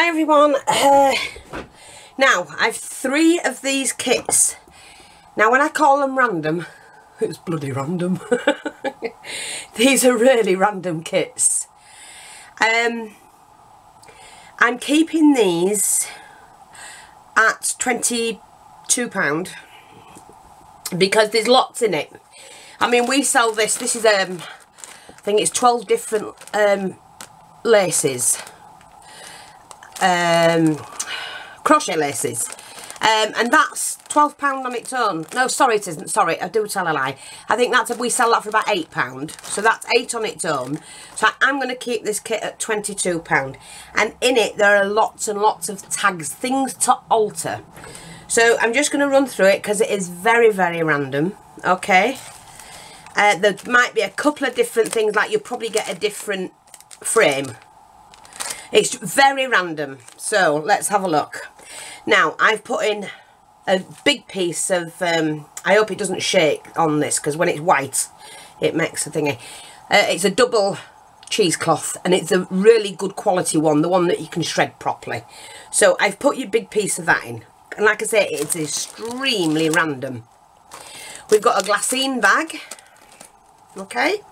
Hi everyone. Now I've 3 of these kits. Now when I call them random, it's bloody random. These are really random kits. I'm keeping these at £22 because there's lots in it. I mean, we sell this. This is I think it's 12 different laces. Crochet laces, and that's £12 on its own. No, sorry, it isn't. Sorry, I do tell a lie. I think we sell that for about £8, so that's 8 on its own. So I'm going to keep this kit at £22, and in it there are lots and lots of tags, things to alter. So I'm just going to run through it because it is very, very random. Okay, there might be a couple of different things, like you'll probably get a different frame. It's very random, so let's have a look. Now, I've put in a big piece of, I hope it doesn't shake on this, because when it's white, it makes a thingy. It's a double cheesecloth, and it's a really good quality one, the one that you can shred properly. So I've put your big piece of that in. And like I say, it's extremely random. We've got a glassine bag, okay,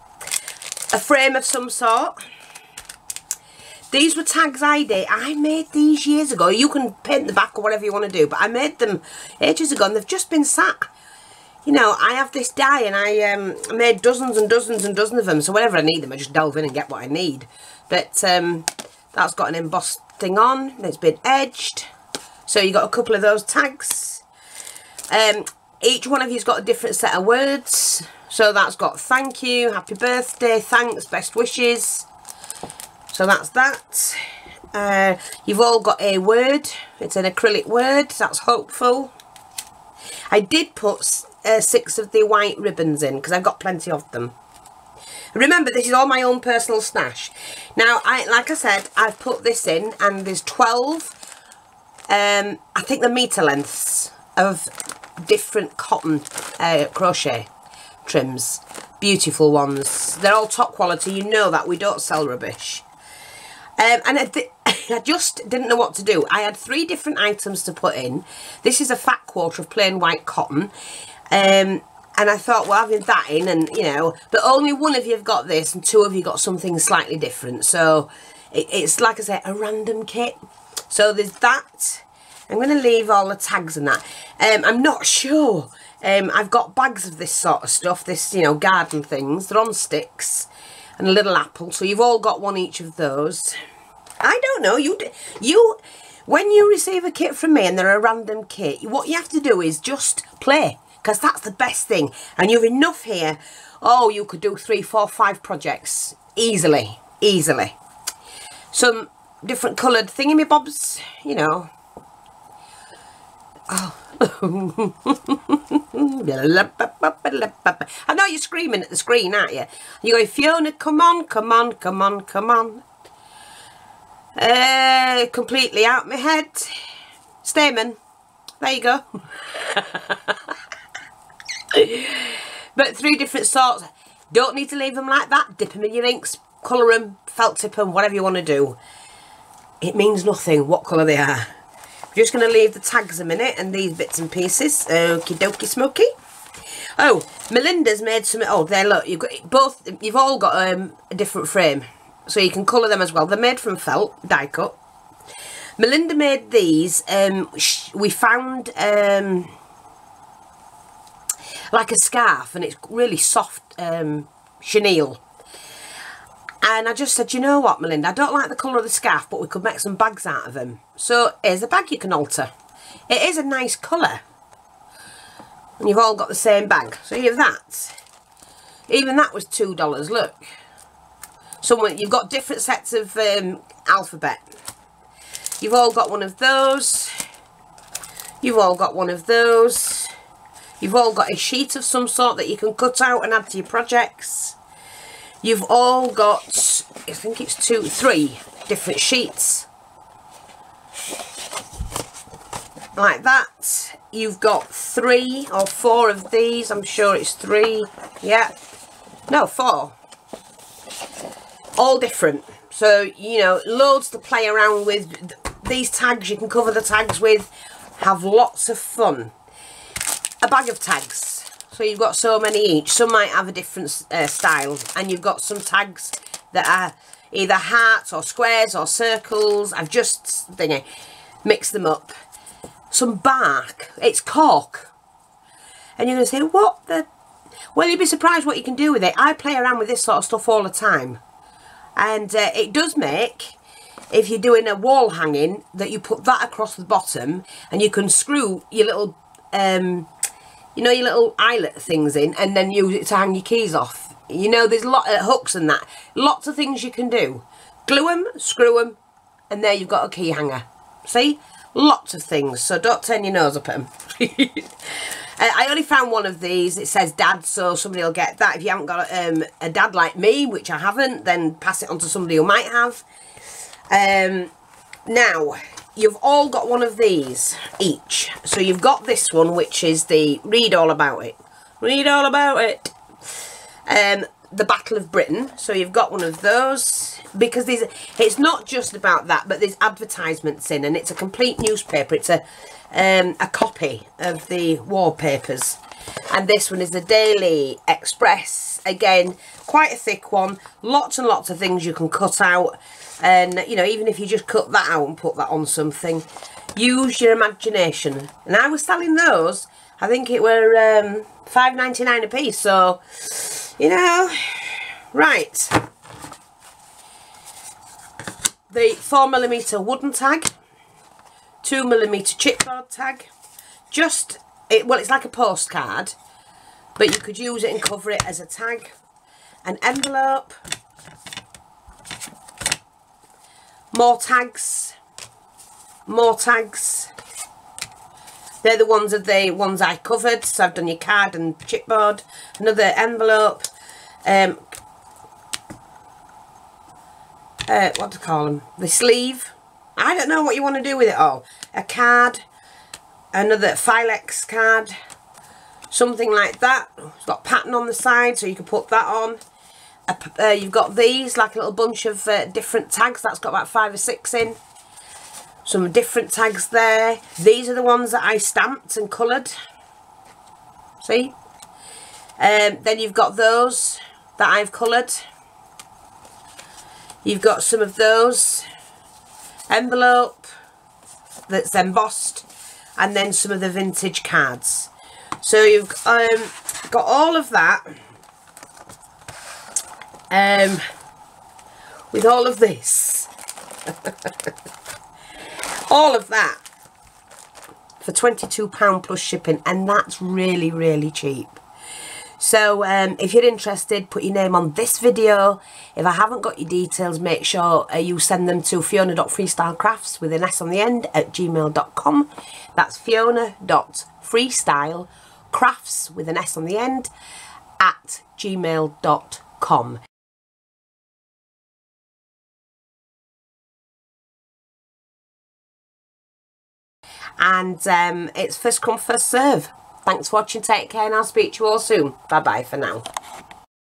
a frame of some sort. These were tags I did. I made these years ago. You can paint the back or whatever you want to do, but I made them ages ago and they've just been sat. You know, I have this die and I made dozens and dozens and dozens of them. So whenever I need them, I just delve in and get what I need. But that's got an embossed thing on. It's been edged. So you got a couple of those tags. Each one of you's got a different set of words. So that's got thank you, happy birthday, thanks, best wishes. So that's that. You've all got a word. It's an acrylic word. That's hopeful. I did put 6 of the white ribbons in because I've got plenty of them. Remember, this is all my own personal stash. Now, like I said, I've put this in, and there's 12. I think the metre lengths of different cotton crochet trims. Beautiful ones. They're all top quality. You know that. We don't sell rubbish. And I just didn't know what to do. I had 3 different items to put in. This is a fat quarter of plain white cotton. And I thought, well, having that in, and, you know, but only one of you have got this and 2 of you got something slightly different. So it's, like I say, a random kit. So there's that. I'm going to leave all the tags and that. I'm not sure. I've got bags of this sort of stuff, this, you know, garden things. They're on sticks. And a little apple, so you've all got one each of those. I don't know, when you receive a kit from me and they're a random kit, what you have to do is just play, because that's the best thing. And you've enough here. Oh, you could do 3, 4, 5 projects easily. Some different coloured thingamybobs, you know. Oh. I know you're screaming at the screen, aren't you? You're going, Fiona, come on, come on, come on, come on. Completely out my head. Stamen. There you go. But 3 different sorts. Don't need to leave them like that. Dip them in your inks, colour them, felt tip them, whatever you want to do. It means nothing what colour they are. Just going to leave the tags a minute and these bits and pieces. Okie dokie smoky. Oh, Melinda's made some. Oh, there, look, you've got both. You've all got a different frame, so you can colour them as well. They're made from felt, die cut. Melinda made these. We found like a scarf, and it's really soft chenille. And I just said, you know what, Melinda, I don't like the colour of the scarf, but we could make some bags out of them. So here's a bag you can alter. It is a nice colour. And you've all got the same bag. So you have that. Even that was $2, look. You've got different sets of alphabet. You've all got one of those. You've all got one of those. You've all got a sheet of some sort that you can cut out and add to your projects. You've all got, I think it's 3 different sheets. Like that. You've got 3 or 4 of these. I'm sure it's 3. Yeah. No, 4. All different. So, you know, loads to play around with. these tags, you can cover the tags with, have lots of fun. A bag of tags, so you've got so many each. Some might have a different style, and you've got some tags that are either hearts or squares or circles. I've just mixed them up. Some bark, it's cork, and you're going to say, what the... Well, you'd be surprised what you can do with it. I play around with this sort of stuff all the time, and it does make, if you're doing a wall hanging, that you put that across the bottom, and you can screw your little you know, your little eyelet things in, and then use it to hang your keys off. You know, there's a lot of hooks and that. Lots of things you can do. Glue them, screw them, and there you've got a key hanger. See? Lots of things. So don't turn your nose up at them. I only found one of these. It says dad, so somebody will get that. If you haven't got a dad like me, which I haven't, then pass it on to somebody who might have. Now, you've all got one of these each. So you've got this one, which is the read all about it. Read all about it. The Battle of Britain. So you've got one of those, because it's not just about that, but there's advertisements in, and it's a complete newspaper. It's a copy of the war papers. And this one is the Daily Express. Again, quite a thick one. Lots and lots of things you can cut out. And, you know, even if you just cut that out and put that on something, use your imagination. And I was selling those, I think it were $5.99 a piece. So, you know, right. The 4mm wooden tag, 2mm chipboard tag. Well, it's like a postcard, but you could use it and cover it as a tag. An envelope. More tags. More tags. They're the ones I covered. So I've done your card and chipboard. Another envelope. What to call them? The sleeve. I don't know what you want to do with it all. A card. Another Filex card. Something like that. It's got pattern on the side, so you can put that on. You've got these, like a little bunch of different tags. That's got about 5 or 6 in. Some different tags there. These are the ones that I stamped and coloured. See? Then you've got those that I've coloured. You've got some of those. Envelope that's embossed. And then some of the vintage cards. So you've got all of that. With all of this. All of that for £22 plus shipping, and that's really, really cheap. So if you're interested, put your name on this video. If I haven't got your details, make sure you send them to fiona.freestylecrafts with an S on the end at gmail.com. That's fiona.freestylecrafts with an S on the end at gmail.com. And it's first come, first serve. Thanks for watching, take care, and I'll speak to you all soon. Bye bye for now.